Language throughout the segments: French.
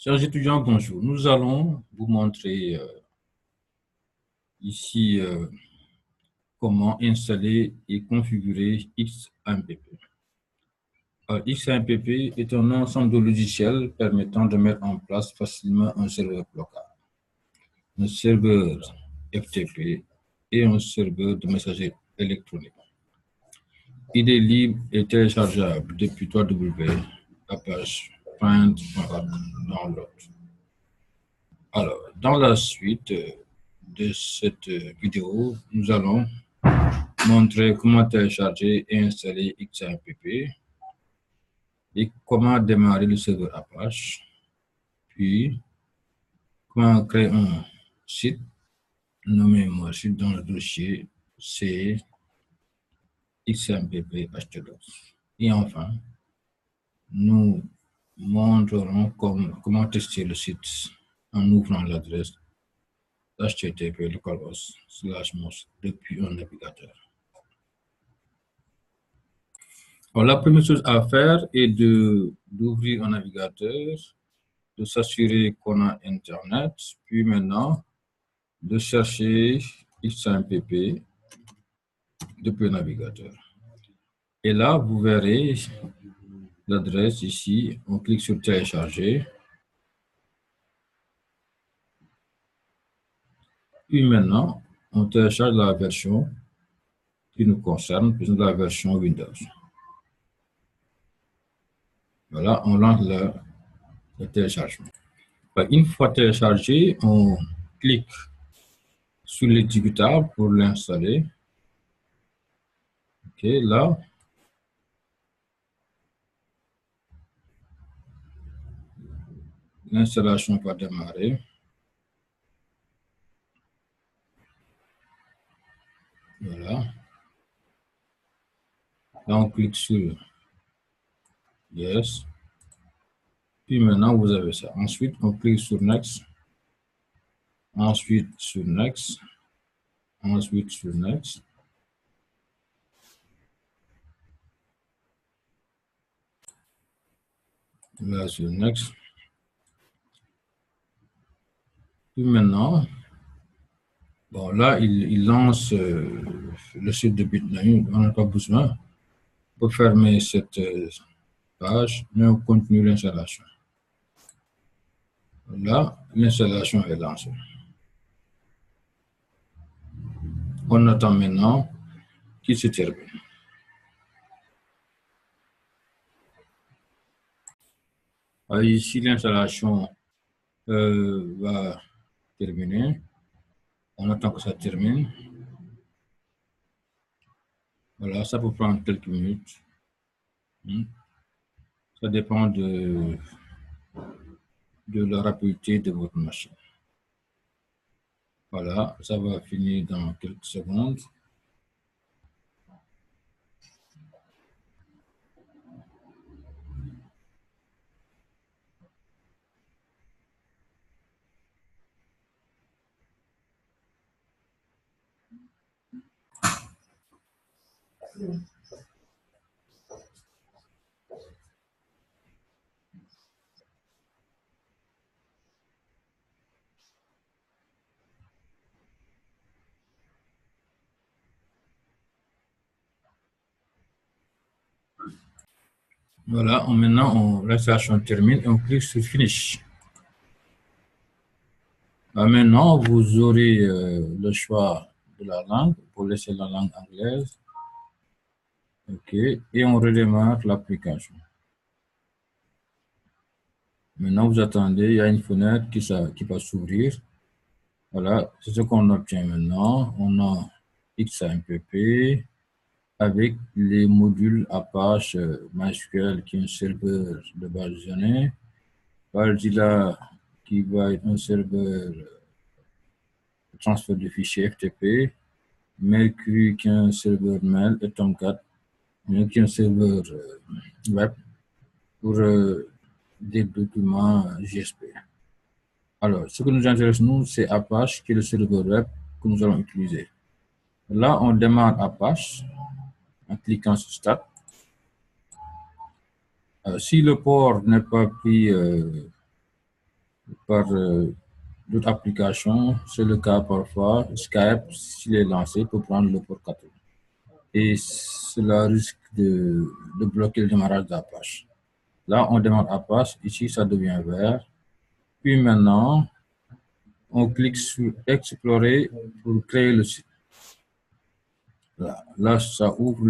Chers étudiants, bonjour. Nous allons vous montrer ici comment installer et configurer XAMPP. XAMPP est un ensemble de logiciels permettant de mettre en place facilement un serveur local, un serveur FTP et un serveur de messagerie électronique. Il est libre et téléchargeable depuis www.apache.org download. Alors, dans la suite de cette vidéo, nous allons montrer comment télécharger et installer XAMPP et comment démarrer le serveur Apache, puis comment créer un site nommé moi site dans le dossier C XAMPP HTTPS. Et enfin, nous montrerons comment tester le site en ouvrant l'adresse HTTP localhost/mos depuis un navigateur. Alors, la première chose à faire est d'ouvrir un navigateur, de s'assurer qu'on a Internet, puis maintenant de chercher XAMPP depuis le navigateur. Et là, vous verrez l'adresse ici. On clique sur télécharger. Puis maintenant, on télécharge la version qui nous concerne, puis la version Windows. Voilà, on lance le téléchargement. Une fois téléchargé, on clique sur l'exécutable pour l'installer. OK, là, l'installation va démarrer. Voilà. Là, on clique sur Yes. Puis maintenant, vous avez ça. Ensuite, on clique sur Next. Ensuite, sur Next. Ensuite, sur Next. Là, sur Next. Puis maintenant, bon, là, il lance le site de Bitnami. On n'a pas besoin. On peut fermer cette page, mais on continue l'installation. Là, l'installation est lancée. On attend maintenant qu'il se termine. Alors, ici, l'installation va terminer. On attend que ça termine. Voilà, ça peut prendre quelques minutes. Ça dépend de la rapidité de votre machine. Voilà, ça va finir dans quelques secondes. Voilà, maintenant, l'installation termine et on clique sur Finish. Maintenant, vous aurez le choix de la langue pour laisser la langue anglaise. OK, et on redémarre l'application. Maintenant, vous attendez, il y a une fenêtre qui va s'ouvrir. Voilà, c'est ce qu'on obtient maintenant. On a XAMPP avec les modules Apache MySQL qui est un serveur de base de données, Bardila qui va être un serveur de transfert de fichiers FTP, Mercury qui est un serveur mail et Tomcat qui est un serveur web pour des documents JSP. Alors, ce que nous intéresse, nous, c'est Apache qui est le serveur web que nous allons utiliser. Là, on démarre Apache en cliquant sur Start. Si le port n'est pas pris par d'autres applications. C'est le cas parfois. Skype, s'il est lancé, peut prendre le port 80. Et cela risque de bloquer le démarrage de la page. Là, on démarre la page. Ici, ça devient vert. Puis maintenant, on clique sur Explorer pour créer le site. Là ça ouvre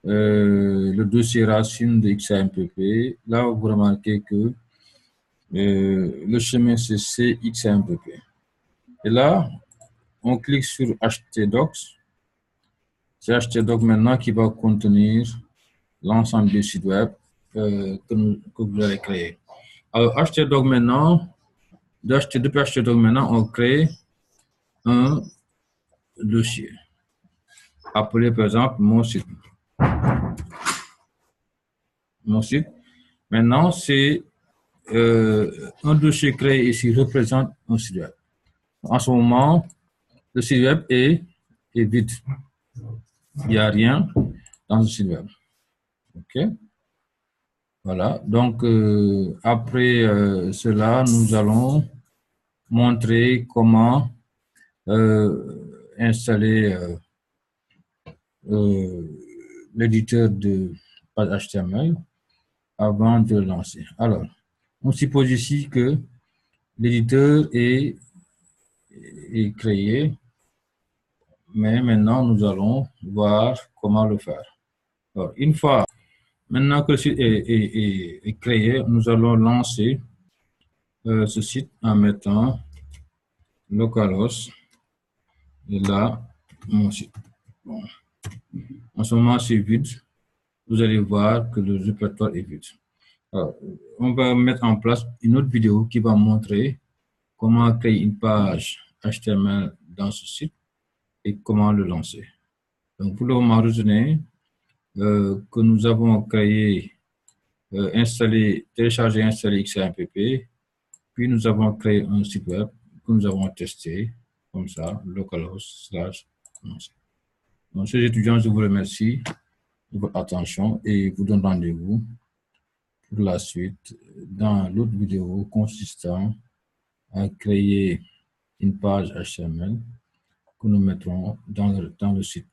le dossier racine de XAMPP. Là, vous remarquez que le chemin c'est CXAMPP. Et là, on clique sur htdocs. C'est htdocs maintenant qui va contenir l'ensemble des sites web que vous allez créer. Alors, htdocs maintenant, depuis htdocs maintenant, on crée un dossier appelé par exemple mon site. Mon site. Maintenant, c'est un dossier créé ici représente un site web. En ce moment, le site web est vide. Il n'y a rien dans le site web. OK? Voilà. Donc, après cela, nous allons montrer comment installer l'éditeur de page HTML avant de le lancer. Alors, on suppose ici que l'éditeur est créé, mais maintenant nous allons voir comment le faire. Alors, une fois maintenant que le site est créé, nous allons lancer ce site en mettant localhost et là mon site. Bon. En ce moment c'est vide. Vous allez voir que le répertoire est vide. Alors, on va mettre en place une autre vidéo qui va montrer comment créer une page HTML dans ce site et comment le lancer. Donc, pour le moment, retenez que nous avons créé, téléchargé et installé XAMPP, puis nous avons créé un site web que nous avons testé, comme ça, localhost /. Donc, chers étudiants, je vous remercie de votre attention et vous donne rendez-vous pour la suite dans l'autre vidéo consistant à créer une page HTML que nous mettrons dans le site.